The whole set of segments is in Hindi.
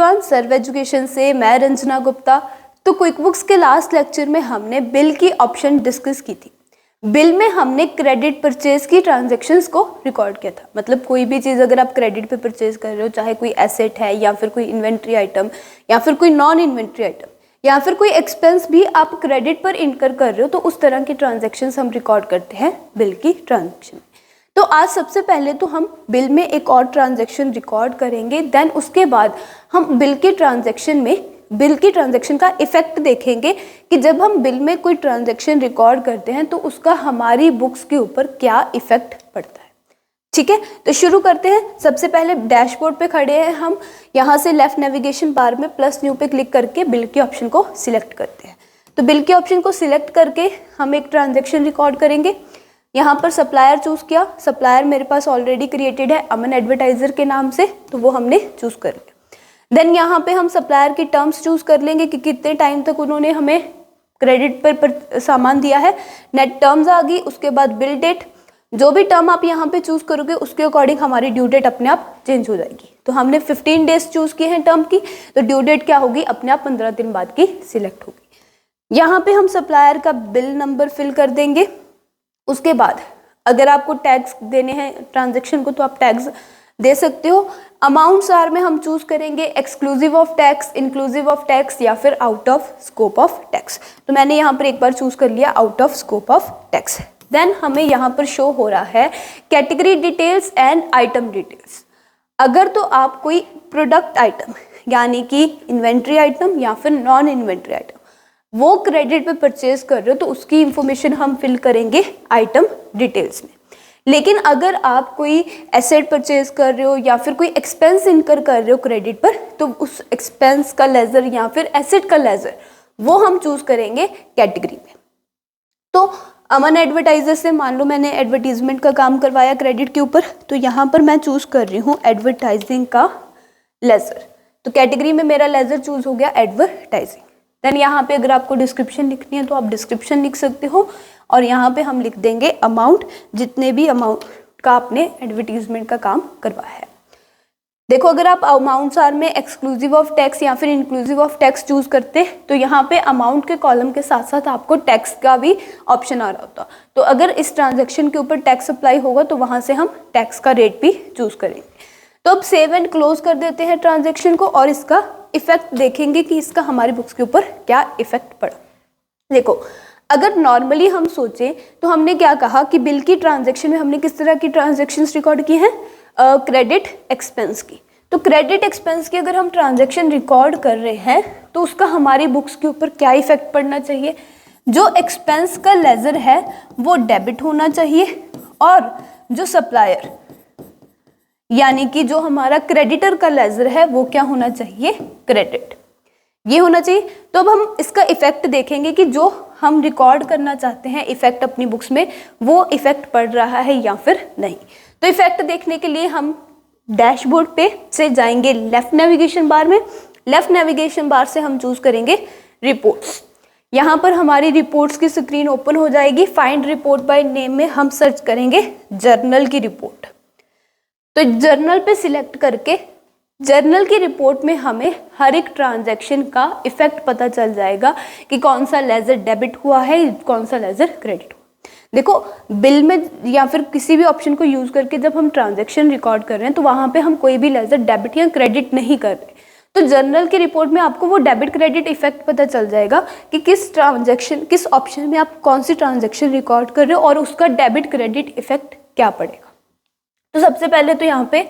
एवरीवन, सर्व एजुकेशन से मैं रंजना गुप्ता। तो क्विक बुक्स के लास्ट लेक्चर में हमने बिल की ऑप्शन डिस्कस की थी। बिल में हमने क्रेडिट परचेज की ट्रांजैक्शंस को रिकॉर्ड किया था। मतलब कोई भी चीज़ अगर आप क्रेडिट पे परचेज कर रहे हो, चाहे कोई एसेट है या फिर कोई इन्वेंट्री आइटम या फिर कोई नॉन इन्वेंट्री आइटम या फिर कोई एक्सपेंस भी आप क्रेडिट पर इनकर कर रहे हो, तो उस तरह की ट्रांजैक्शंस हम रिकॉर्ड करते हैं बिल की ट्रांजैक्शन। तो आज सबसे पहले तो हम बिल में एक और ट्रांजैक्शन रिकॉर्ड करेंगे, देन उसके बाद हम बिल की ट्रांजैक्शन का इफेक्ट देखेंगे कि जब हम बिल में कोई ट्रांजैक्शन रिकॉर्ड करते हैं तो उसका हमारी बुक्स के ऊपर क्या इफेक्ट पड़ता है। ठीक है, तो शुरू करते हैं। सबसे पहले डैशबोर्ड पे खड़े हैं हम, यहाँ से लेफ्ट नेविगेशन बार में प्लस न्यू पे क्लिक करके बिल के ऑप्शन को सिलेक्ट करते हैं। तो बिल के ऑप्शन को सिलेक्ट करके हम एक ट्रांजैक्शन रिकॉर्ड करेंगे। यहाँ पर सप्लायर चूज किया, सप्लायर मेरे पास ऑलरेडी क्रिएटेड है अमन एडवर्टाइजर के नाम से, तो वो हमने चूज कर लिया। देन यहाँ पे हम सप्लायर की टर्म्स चूज कर लेंगे कि कितने टाइम तक उन्होंने हमें क्रेडिट पर सामान दिया है। नेट टर्म्स आ गई, उसके बाद बिल डेट, जो भी टर्म आप यहाँ पे चूज करोगे उसके अकॉर्डिंग हमारी ड्यू डेट अपने आप चेंज हो जाएगी। तो हमने 15 डेज चूज किए हैं टर्म की, तो ड्यू डेट क्या होगी, अपने आप 15 दिन बाद की सिलेक्ट होगी। यहाँ पे हम सप्लायर का बिल नंबर फिल कर देंगे। उसके बाद अगर आपको टैक्स देने हैं ट्रांजैक्शन को तो आप टैक्स दे सकते हो। अमाउंट्स आर में हम चूज करेंगे exclusive of tax, inclusive of tax या फिर out of scope of tax. तो मैंने यहाँ पर एक बार चूज कर लिया out of scope of tax. Then हमें यहाँ पर शो हो रहा है category details and item details. अगर तो आप कोई प्रोडक्ट आइटम यानी कि इन्वेंट्री आइटम या फिर नॉन इन्वेंट्री आइटम वो क्रेडिट पे परचेज कर रहे हो तो उसकी इंफॉर्मेशन हम फिल करेंगे आइटम डिटेल्स में। लेकिन अगर आप कोई एसेट परचेज कर रहे हो या फिर कोई एक्सपेंस इनकर कर रहे हो क्रेडिट पर, तो उस एक्सपेंस का लेजर या फिर एसेट का लेजर वो हम चूज करेंगे कैटेगरी में। तो अमन एडवर्टाइजर से मान लो मैंने एडवर्टीजमेंट का काम करवाया क्रेडिट के ऊपर, तो यहाँ पर मैं चूज कर रही हूँ एडवर्टाइजिंग का लेजर। तो कैटेगरी में मेरा लेजर चूज हो गया एडवर्टाइजिंग। देन यहाँ पे अगर आपको डिस्क्रिप्शन लिखनी है तो आप डिस्क्रिप्शन लिख सकते हो, और यहाँ पे हम लिख देंगे अमाउंट, जितने भी अमाउंट का आपने एडवर्टीजमेंट का काम करवाया है। देखो, अगर आप अमाउंट्स आर में एक्सक्लूसिव ऑफ टैक्स या फिर इंक्लूसिव ऑफ टैक्स चूज करते तो यहाँ पे अमाउंट के कॉलम के साथ साथ आपको टैक्स का भी ऑप्शन आ रहा होता। तो अगर इस ट्रांजेक्शन के ऊपर टैक्स अप्लाई होगा तो वहाँ से हम टैक्स का रेट भी चूज करेंगे। तो अब सेव एंड क्लोज कर देते हैं ट्रांजेक्शन को और इसका इफेक्ट देखेंगे कि इसका हमारी बुक्स के ऊपर क्या इफेक्ट पड़ा। देखो, अगर नॉर्मली हम सोचें तो हमने क्या कहा कि बिल की ट्रांजैक्शन में हमने किस तरह की ट्रांजैक्शंस रिकॉर्ड की हैं, क्रेडिट एक्सपेंस की। तो क्रेडिट एक्सपेंस की अगर हम ट्रांजैक्शन रिकॉर्ड कर रहे हैं तो उसका हमारी बुक्स के ऊपर क्या इफेक्ट पड़ना चाहिए। जो एक्सपेंस का लेजर है वो डेबिट होना चाहिए, और जो सप्लायर यानी कि जो हमारा क्रेडिटर का लेजर है वो क्या होना चाहिए, क्रेडिट, ये होना चाहिए। तो अब हम इसका इफेक्ट देखेंगे कि जो हम रिकॉर्ड करना चाहते हैं इफेक्ट अपनी बुक्स में, वो इफेक्ट पड़ रहा है या फिर नहीं। तो इफेक्ट देखने के लिए हम डैशबोर्ड पे से जाएंगे लेफ्ट नेविगेशन बार में। लेफ्ट नेविगेशन बार से हम चूज करेंगे रिपोर्ट्स। यहाँ पर हमारी रिपोर्ट्स की स्क्रीन ओपन हो जाएगी। फाइंड रिपोर्ट बाय नेम में हम सर्च करेंगे जर्नल की रिपोर्ट। तो जर्नल पे सिलेक्ट करके जर्नल की रिपोर्ट में हमें हर एक ट्रांजैक्शन का इफेक्ट पता चल जाएगा कि कौन सा लेजर डेबिट हुआ है, कौन सा लेजर क्रेडिट हुआ। देखो, बिल में या फिर किसी भी ऑप्शन को यूज करके जब हम ट्रांजैक्शन रिकॉर्ड कर रहे हैं तो वहां पे हम कोई भी लेजर डेबिट या क्रेडिट नहीं कर रहे। तो जर्नल की रिपोर्ट में आपको वो डेबिट क्रेडिट इफेक्ट पता चल जाएगा कि किस ऑप्शन में आप कौन सी ट्रांजैक्शन रिकॉर्ड कर रहे हो और उसका डेबिट क्रेडिट इफेक्ट क्या पड़ेगा। तो सबसे पहले तो यहाँ पे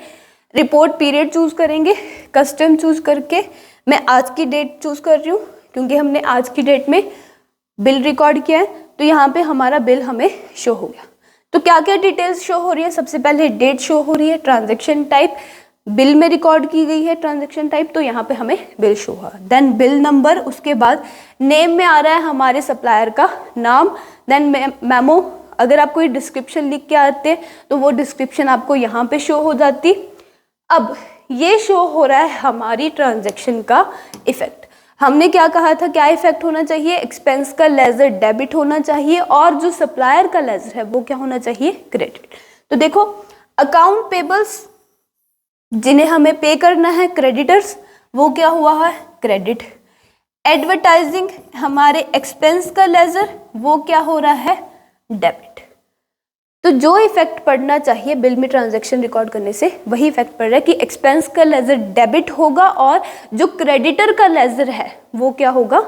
रिपोर्ट पीरियड चूज करेंगे। कस्टम चूज करके मैं आज की डेट चूज कर रही हूँ क्योंकि हमने आज की डेट में बिल रिकॉर्ड किया है। तो यहाँ पे हमारा बिल हमें शो हो गया। तो क्या क्या डिटेल्स शो हो रही है, सबसे पहले डेट शो हो रही है, ट्रांजैक्शन टाइप बिल में रिकॉर्ड की गई है ट्रांजैक्शन टाइप, तो यहाँ पे हमें बिल शो हुआ। देन बिल नंबर, उसके बाद नेम में आ रहा है हमारे सप्लायर का नाम। देन मेमो, अगर आप कोई डिस्क्रिप्शन लिख के आते तो वो डिस्क्रिप्शन आपको यहाँ पे शो हो जाती। अब ये शो हो रहा है हमारी ट्रांजैक्शन का इफेक्ट। हमने क्या कहा था, क्या इफेक्ट होना चाहिए, एक्सपेंस का लेजर डेबिट होना चाहिए और जो सप्लायर का लेजर है वो क्या होना चाहिए, क्रेडिट। तो देखो, अकाउंट पेबल्स जिन्हें हमें पे करना है क्रेडिटर्स, वो क्या हुआ है, क्रेडिट। एडवर्टाइजिंग हमारे एक्सपेंस का लेजर, वो क्या हो रहा है, डेबिट। तो जो इफेक्ट पड़ना चाहिए बिल में ट्रांजैक्शन रिकॉर्ड करने से वही इफेक्ट पड़ रहा है कि एक्सपेंस का लेजर डेबिट होगा और जो क्रेडिटर का लेजर है वो क्या होगा,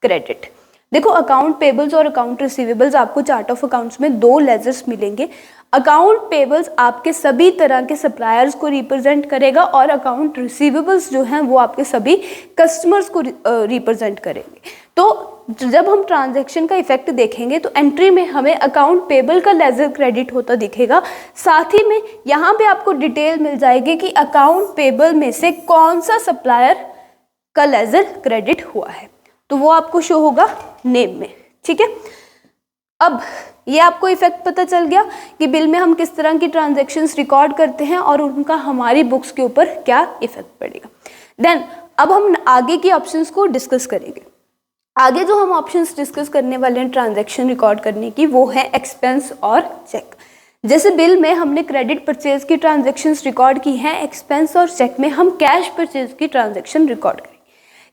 क्रेडिट। देखो अकाउंट पेबल्स और अकाउंट रिसीवेबल्स, आपको चार्ट ऑफ अकाउंट्स में दो लेजर्स मिलेंगे। अकाउंट पेबल्स आपके सभी तरह के सप्लायर्स को रिप्रेजेंट करेगा और अकाउंट रिसीवेबल्स जो हैं वो आपके सभी कस्टमर्स को रिप्रेजेंट करेंगे। तो जब हम ट्रांजैक्शन का इफेक्ट देखेंगे तो एंट्री में हमें अकाउंट पेबल का लेजर क्रेडिट होता दिखेगा, साथ ही में यहाँ पे आपको डिटेल मिल जाएगी कि अकाउंट पेबल में से कौन सा सप्लायर का लेजर क्रेडिट हुआ है, तो वो आपको शो होगा नेम में, ठीक है। अब ये आपको इफेक्ट पता चल गया कि बिल में हम किस तरह की ट्रांजैक्शंस रिकॉर्ड करते हैं और उनका हमारी बुक्स के ऊपर क्या इफेक्ट पड़ेगा। देन अब हम आगे की ऑप्शंस को डिस्कस करेंगे। आगे जो हम ऑप्शंस डिस्कस करने वाले हैं ट्रांजैक्शन रिकॉर्ड करने की, वो है एक्सपेंस और चेक। जैसे बिल में हमने क्रेडिट परचेज की ट्रांजैक्शंस रिकॉर्ड की हैं, एक्सपेंस और चेक में हम कैश परचेज की ट्रांजैक्शन रिकॉर्ड करेंगे।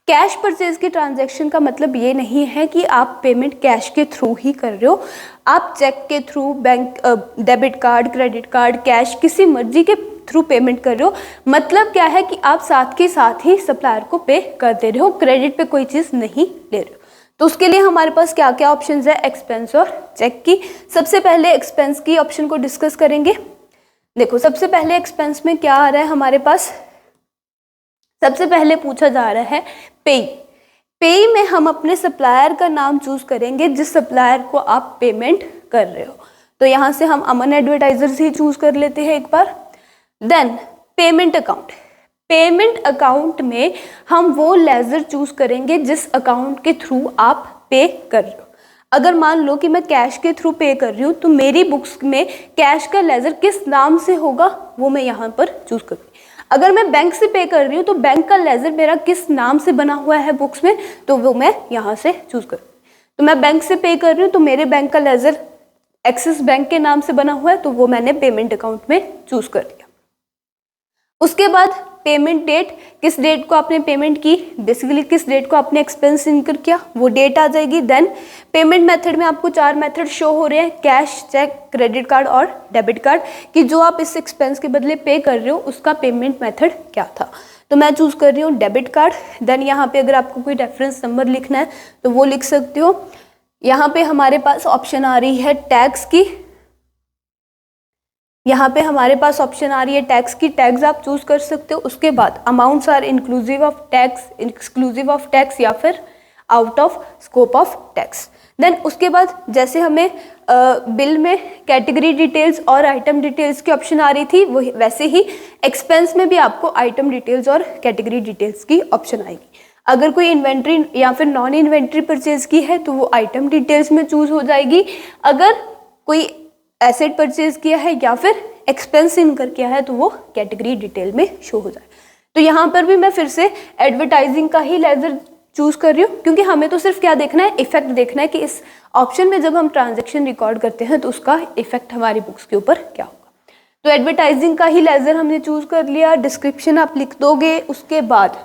कैश परचेज की ट्रांजैक्शन का मतलब ये नहीं है कि आप पेमेंट कैश के थ्रू ही कर रहे हो, आप चेक के through, bank debit card, credit card, cash, किसी मर्जी के थ्रू पेमेंट कर रहे हो। मतलब क्या है कि आप साथ के साथ ही सप्लायर को पे कर दे रहे हो, क्रेडिट पे कोई चीज़ नहीं ले रहे हो। तो उसके लिए हमारे पास क्या क्या ऑप्शंस है एक्सपेंस और चेक की। सबसे पहले एक्सपेंस की ऑप्शन को डिस्कस करेंगे। देखो सबसे पहले एक्सपेंस में क्या आ रहा है हमारे पास, सबसे पहले पूछा जा रहा है पेई। पेई में हम अपने सप्लायर का नाम चूज करेंगे जिस सप्लायर को आप पेमेंट कर रहे हो। तो यहाँ से हम अमन एडवर्टाइजर्स ही चूज कर लेते हैं एक बार। Then payment account, payment account में हम वो लेजर चूज करेंगे जिस अकाउंट के थ्रू आप पे कर रहे हो। अगर मान लो कि मैं कैश के थ्रू पे कर रही हूँ तो मेरी बुक्स में कैश का लेजर किस नाम से होगा वो मैं यहाँ पर चूज करूँगी। अगर मैं बैंक से पे कर रही हूँ तो बैंक का लेजर मेरा किस नाम से बना हुआ है बुक्स में, तो वो मैं यहाँ से चूज करूँगी। तो मैं बैंक से पे कर रही हूँ तो मेरे बैंक का लेजर एक्सिस बैंक के नाम से बना हुआ है, तो वो मैंने पेमेंट अकाउंट में चूज कर दिया। उसके बाद पेमेंट डेट, किस डेट को आपने पेमेंट की, बेसिकली किस डेट को आपने एक्सपेंस इनकर किया, वो डेट आ जाएगी। देन पेमेंट मेथड में आपको 4 मेथड शो हो रहे हैं, कैश, चेक, क्रेडिट कार्ड और डेबिट कार्ड, कि जो आप इस एक्सपेंस के बदले पे कर रहे हो उसका पेमेंट मेथड क्या था। तो मैं चूज कर रही हूँ डेबिट कार्ड। देन यहाँ पे अगर आपको कोई रेफरेंस नंबर लिखना है तो वो लिख सकते हो। यहाँ पे हमारे पास ऑप्शन आ रही है टैक्स की, यहाँ पे हमारे पास ऑप्शन आ रही है टैक्स की, टैक्स आप चूज कर सकते हो। उसके बाद amounts are inclusive of tax, exclusive of tax या फिर out of scope of tax. Then उसके बाद जैसे हमें बिल में कैटेगरी डिटेल्स और आइटम डिटेल्स की ऑप्शन आ रही थी, वो वैसे ही एक्सपेंस में भी आपको आइटम डिटेल्स और कैटेगरी डिटेल्स की ऑप्शन आएगी। अगर कोई इन्वेंट्री या फिर नॉन इन्वेंट्री परचेज की है तो वो आइटम डिटेल्स में चूज हो जाएगी। अगर कोई एसेट परचेज किया है या फिर एक्सपेंस इनकर किया है तो वो कैटेगरी डिटेल में शो हो जाए। तो यहाँ पर भी मैं फिर से एडवर्टाइजिंग का ही लेजर चूज कर रही हूँ, क्योंकि हमें तो सिर्फ क्या देखना है, इफेक्ट देखना है कि इस ऑप्शन में जब हम ट्रांजैक्शन रिकॉर्ड करते हैं तो उसका इफेक्ट हमारी बुक्स के ऊपर क्या होगा। तो एडवर्टाइजिंग का ही लेजर हमने चूज कर लिया। डिस्क्रिप्शन आप लिख दोगे, उसके बाद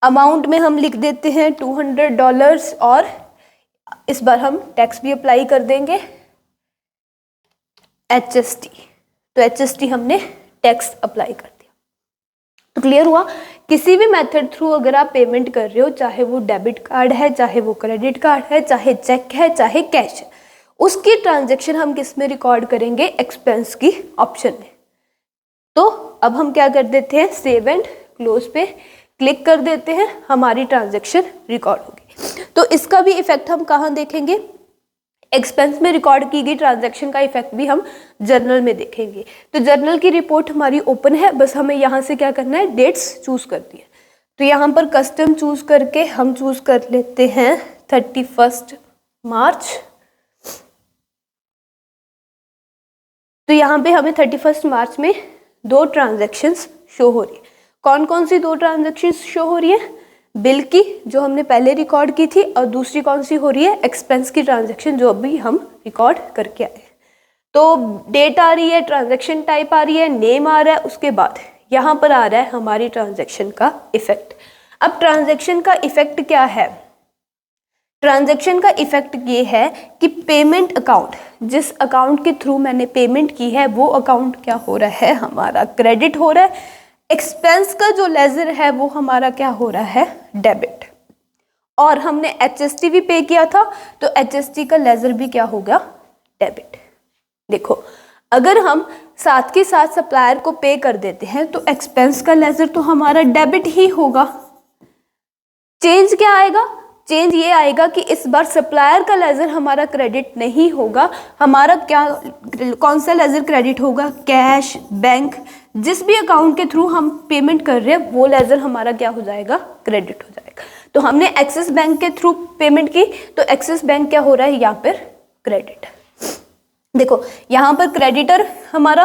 अमाउंट में हम लिख देते हैं $200 और इस बार हम टैक्स भी अप्लाई कर देंगे HST। तो HST हमने टैक्स अप्लाई कर दिया। तो क्लियर हुआ, किसी भी मेथड थ्रू अगर आप पेमेंट कर रहे हो, चाहे वो डेबिट कार्ड है, चाहे वो क्रेडिट कार्ड है, चाहे चेक है, चाहे कैश है, उसकी ट्रांजैक्शन हम किस में रिकॉर्ड करेंगे, एक्सपेंस की ऑप्शन में। तो अब हम क्या कर देते हैं, सेव एंड क्लोज पे क्लिक कर देते हैं, हमारी ट्रांजैक्शन रिकॉर्ड होगी। तो इसका भी इफेक्ट हम कहाँ देखेंगे, एक्सपेंस में रिकॉर्ड की गई ट्रांजैक्शन का इफेक्ट भी हम जर्नल में देखेंगे। तो जर्नल की रिपोर्ट हमारी ओपन है, बस हमें यहाँ से क्या करना है, डेट्स चूज कर दी है। तो यहाँ पर कस्टम चूज करके हम चूज कर लेते हैं 31 मार्च। तो यहाँ पे हमें 31 मार्च में 2 ट्रांजैक्शंस शो हो रही है। कौन कौन सी 2 ट्रांजैक्शंस शो हो रही है, बिल की जो हमने पहले रिकॉर्ड की थी, और दूसरी कौन सी हो रही है, एक्सपेंस की ट्रांजैक्शन जो अभी हम रिकॉर्ड करके आए। तो डेट आ रही है, ट्रांजैक्शन टाइप आ रही है, नेम आ रहा है, उसके बाद यहाँ पर आ रहा है हमारी ट्रांजैक्शन का इफेक्ट। अब ट्रांजैक्शन का इफेक्ट क्या है? ट्रांजैक्शन का इफेक्ट ये है कि पेमेंट अकाउंट, जिस अकाउंट के थ्रू मैंने पेमेंट की है वो अकाउंट क्या हो रहा है, हमारा क्रेडिट हो रहा है। एक्सपेंस का जो लेजर है वो हमारा क्या हो रहा है, डेबिट। और हमने HST भी पे किया था तो HST का लेजर भी क्या होगा, डेबिट। देखो अगर हम साथ के साथ सप्लायर को पे कर देते हैं तो एक्सपेंस का लेजर तो हमारा डेबिट ही होगा। चेंज क्या आएगा? चेंज ये आएगा कि इस बार सप्लायर का लेजर हमारा क्रेडिट नहीं होगा, हमारा क्या, कौन सा लेजर क्रेडिट होगा, कैश, बैंक, जिस भी अकाउंट के थ्रू हम पेमेंट कर रहे हैं वो लेजर हमारा क्या हो जाएगा, क्रेडिट हो जाएगा। तो हमने एक्सिस बैंक के थ्रू पेमेंट की तो एक्सिस बैंक क्या हो रहा है, यहाँ पर क्रेडिट। देखो यहाँ पर क्रेडिटर हमारा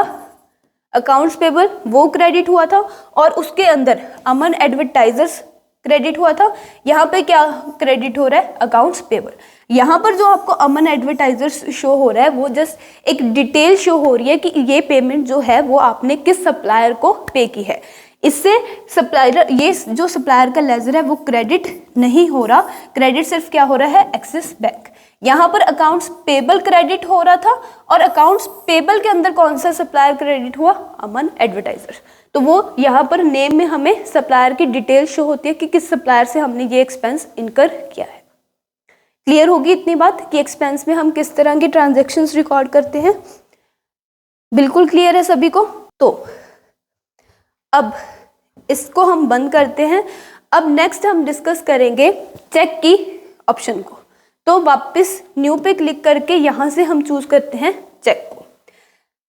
अकाउंट्स पेबल वो क्रेडिट हुआ था और उसके अंदर अमन एडवर्टाइजर्स क्रेडिट हुआ था। यहाँ पे क्या क्रेडिट हो रहा है, अकाउंट्स पेबल। यहाँ पर जो आपको अमन एडवर्टाइजर्स शो हो रहा है वो जस्ट एक डिटेल शो हो रही है कि ये पेमेंट जो है वो आपने किस सप्लायर को पे की है। इससे सप्लायर, ये जो सप्लायर का लेजर है वो क्रेडिट नहीं हो रहा, क्रेडिट सिर्फ क्या हो रहा है, एक्सिस बैंक। यहाँ पर अकाउंट्स पेबल क्रेडिट हो रहा था और अकाउंट्स पेबल के अंदर कौन सा सप्लायर क्रेडिट हुआ, अमन एडवर्टाइजर। तो वो यहाँ पर नेम में हमें सप्लायर की डिटेल शो होती है कि किस सप्लायर से हमने ये एक्सपेंस इनकर किया है। क्लियर होगी इतनी बात कि एक्सपेंस में हम किस तरह की ट्रांजैक्शंस रिकॉर्ड करते हैं? बिल्कुल क्लियर है सभी को। तो अब इसको हम बंद करते हैं। अब नेक्स्ट हम डिस्कस करेंगे चेक की ऑप्शन को। तो वापस न्यू पे क्लिक करके यहाँ से हम चूज करते हैं चेक को।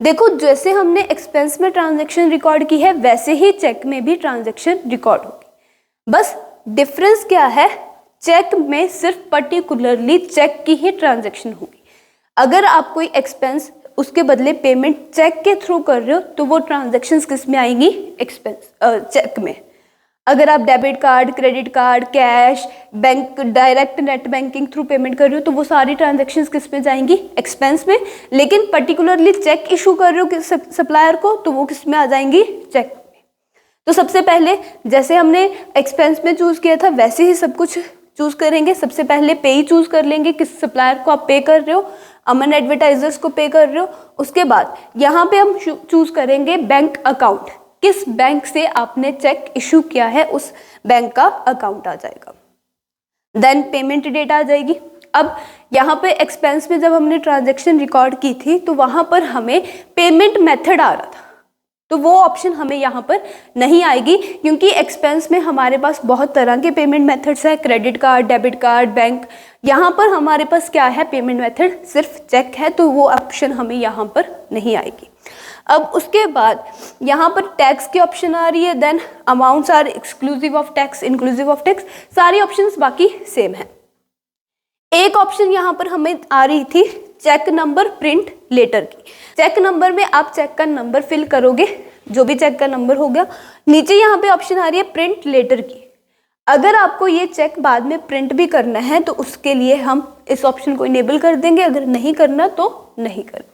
देखो जैसे हमने एक्सपेंस में ट्रांजैक्शन रिकॉर्ड की है वैसे ही चेक में भी ट्रांजैक्शन रिकॉर्ड होगी। बस डिफरेंस क्या है, चेक में सिर्फ पर्टिकुलरली चेक की ही ट्रांजैक्शन होगी। अगर आप कोई एक्सपेंस उसके बदले पेमेंट चेक के थ्रू कर रहे हो तो वो ट्रांजैक्शंस किस में आएंगी, एक्सपेंस चेक में। अगर आप debit card, credit card, cash, bank, direct net banking through payment कर रहे हो तो वो सारी ट्रांजैक्शंस किस में जाएंगी, एक्सपेंस में। लेकिन पर्टिकुलरली चेक इशू कर रहे हो सप्लायर को तो वो किस में आ जाएंगी, चेक में। तो सबसे पहले जैसे हमने एक्सपेंस में चूज किया था वैसे ही सब कुछ चूज करेंगे। सबसे पहले पे ही चूज कर लेंगे, किस सप्लायर को आप पे कर रहे हो, अमन एडवर्टाइजर्स को पे कर रहे हो। उसके बाद यहाँ पे हम चूज करेंगे बैंक अकाउंट, किस बैंक से आपने चेक इशू किया है उस बैंक का अकाउंट आ जाएगा। देन पेमेंट डेट आ जाएगी। अब यहाँ पे एक्सपेंस में जब हमने ट्रांजैक्शन रिकॉर्ड की थी तो वहां पर हमें पेमेंट मेथड आ रहा था तो वो ऑप्शन हमें यहाँ पर नहीं आएगी क्योंकि एक्सपेंस में हमारे पास बहुत तरह के पेमेंट मेथड्स है, credit card, debit card, bank. यहाँ पर हमारे पास क्या है, पेमेंट मेथड सिर्फ चेक है तो वो ऑप्शन हमें यहाँ पर नहीं आएगी। अब उसके बाद यहाँ पर टैक्स की ऑप्शन आ रही है। Then amounts are exclusive of tax, inclusive of tax, सारी ऑप्शंस बाकी सेम है। एक ऑप्शन यहाँ पर हमें आ रही थी चेक नंबर प्रिंट लेटर की। चेक नंबर में आप चेक का नंबर फिल करोगे, जो भी चेक का नंबर हो गया। नीचे यहाँ पे ऑप्शन आ रही है प्रिंट लेटर की। अगर आपको ये चेक बाद में प्रिंट भी करना है तो उसके लिए हम इस ऑप्शन को इनेबल कर देंगे, अगर नहीं करना तो नहीं करेंगे।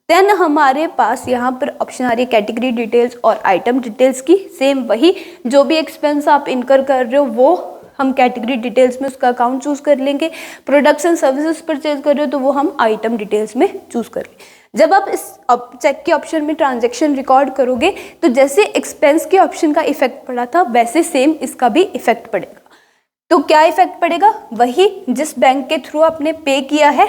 देन हमारे पास यहाँ पर ऑप्शन आ रही है कैटेगरी डिटेल्स और आइटम डिटेल्स की। सेम वही, जो भी एक्सपेंस आप इनकर कर रहे हो वो हम कैटेगरी डिटेल्स में उसका अकाउंट चूज कर लेंगे। प्रोडक्ट्स एंड सर्विसेज परचेज कर रहे हो तो वो हम आइटम डिटेल्स में चूज कर लेंगे। जब आप इस चेक के ऑप्शन में ट्रांजैक्शन रिकॉर्ड करोगे तो जैसे एक्सपेंस के ऑप्शन का इफेक्ट पड़ा था वैसे सेम इसका भी इफेक्ट पड़ेगा। तो क्या इफेक्ट पड़ेगा, वही जिस बैंक के थ्रू आपने पे किया है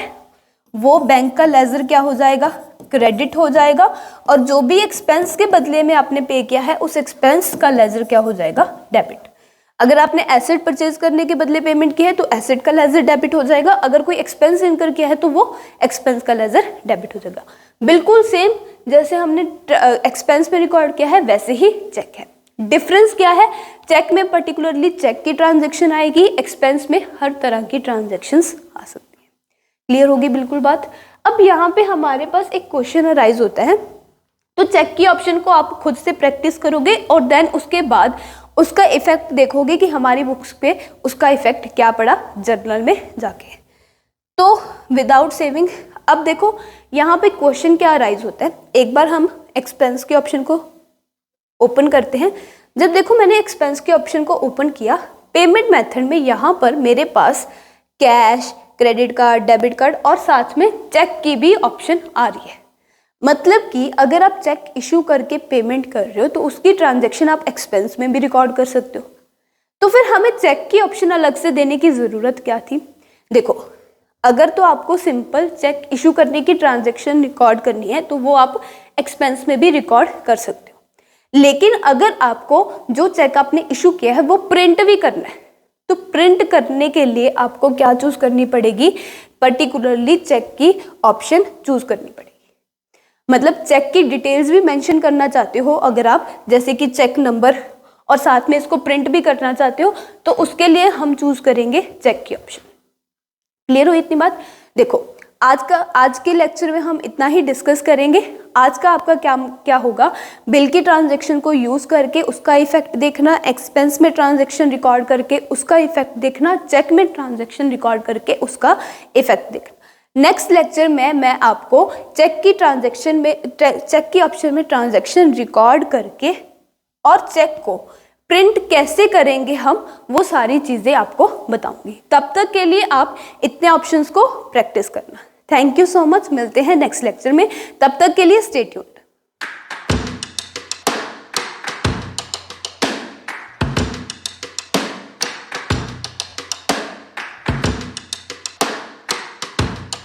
वो बैंक का लेजर क्या हो जाएगा, क्रेडिट हो जाएगा। और जो भी एक्सपेंस के बदले में आपने पे किया है उस एक्सपेंस का लेजर क्या हो जाएगा, डेबिट। अगर आपने एसेट परचेज करने के बदले पेमेंट की है तो एसेट का लेजर डेबिट हो जाएगा। अगर कोई एक्सपेंस इनकर किया है तो वो एक्सपेंस का लेजर डेबिट हो जाएगा। बिल्कुल सेम जैसे हमने एक्सपेंस में रिकॉर्ड किया है वैसे ही चेक है। डिफरेंस क्या है, चेक में पर्टिकुलरली चेक की ट्रांजैक्शन आएगी, एक्सपेंस में हर तरह की ट्रांजैक्शंस आ सकती है। क्लियर होगी बिल्कुल बात। अब यहाँ पे हमारे पास एक क्वेश्चन अराइज होता है तो चेक की ऑप्शन को आप खुद से प्रैक्टिस करोगे और देन उसके बाद उसका इफेक्ट देखोगे कि हमारी बुक्स पे उसका इफेक्ट क्या पड़ा जर्नल में जाके। तो विदाउट सेविंग, अब देखो यहाँ पे क्वेश्चन क्या अराइज होता है। एक बार हम एक्सपेंस के ऑप्शन को ओपन करते हैं। जब देखो मैंने एक्सपेंस के ऑप्शन को ओपन किया, पेमेंट मेथड में यहाँ पर मेरे पास cash, credit card, debit card और साथ में चेक की भी ऑप्शन आ रही है। मतलब कि अगर आप चेक इशू करके पेमेंट कर रहे हो तो उसकी ट्रांजैक्शन आप एक्सपेंस में भी रिकॉर्ड कर सकते हो। तो फिर हमें चेक की ऑप्शन अलग से देने की ज़रूरत क्या थी? देखो, अगर तो आपको सिंपल चेक इशू करने की ट्रांजैक्शन रिकॉर्ड करनी है तो वो आप एक्सपेंस में भी रिकॉर्ड कर सकते हो। लेकिन अगर आपको जो चेक आपने इशू किया है वो प्रिंट भी करना है, तो प्रिंट करने के लिए आपको क्या चूज करनी पड़ेगी? पर्टिकुलरली चेक की ऑप्शन चूज करनी पड़ेगी। मतलब चेक की डिटेल्स भी मेंशन करना चाहते हो अगर आप, जैसे कि चेक नंबर, और साथ में इसको प्रिंट भी करना चाहते हो, तो उसके लिए हम चूज करेंगे चेक की ऑप्शन। क्लियर हो इतनी बात? देखो, आज के लेक्चर में हम इतना ही डिस्कस करेंगे। आज का आपका क्या होगा? बिल की ट्रांजैक्शन को यूज करके उसका इफेक्ट देखना, एक्सपेंस में ट्रांजैक्शन रिकॉर्ड करके उसका इफेक्ट देखना, चेक में ट्रांजैक्शन रिकॉर्ड करके उसका इफेक्ट देखना। नेक्स्ट लेक्चर में मैं आपको चेक की ऑप्शन में ट्रांजैक्शन रिकॉर्ड करके और चेक को प्रिंट कैसे करेंगे हम, वो सारी चीज़ें आपको बताऊंगी। तब तक के लिए आप इतने ऑप्शंस को प्रैक्टिस करना। Thank you so much. मिलते हैं नेक्स्ट लेक्चर में, तब तक के लिए स्टे ट्यून्ड।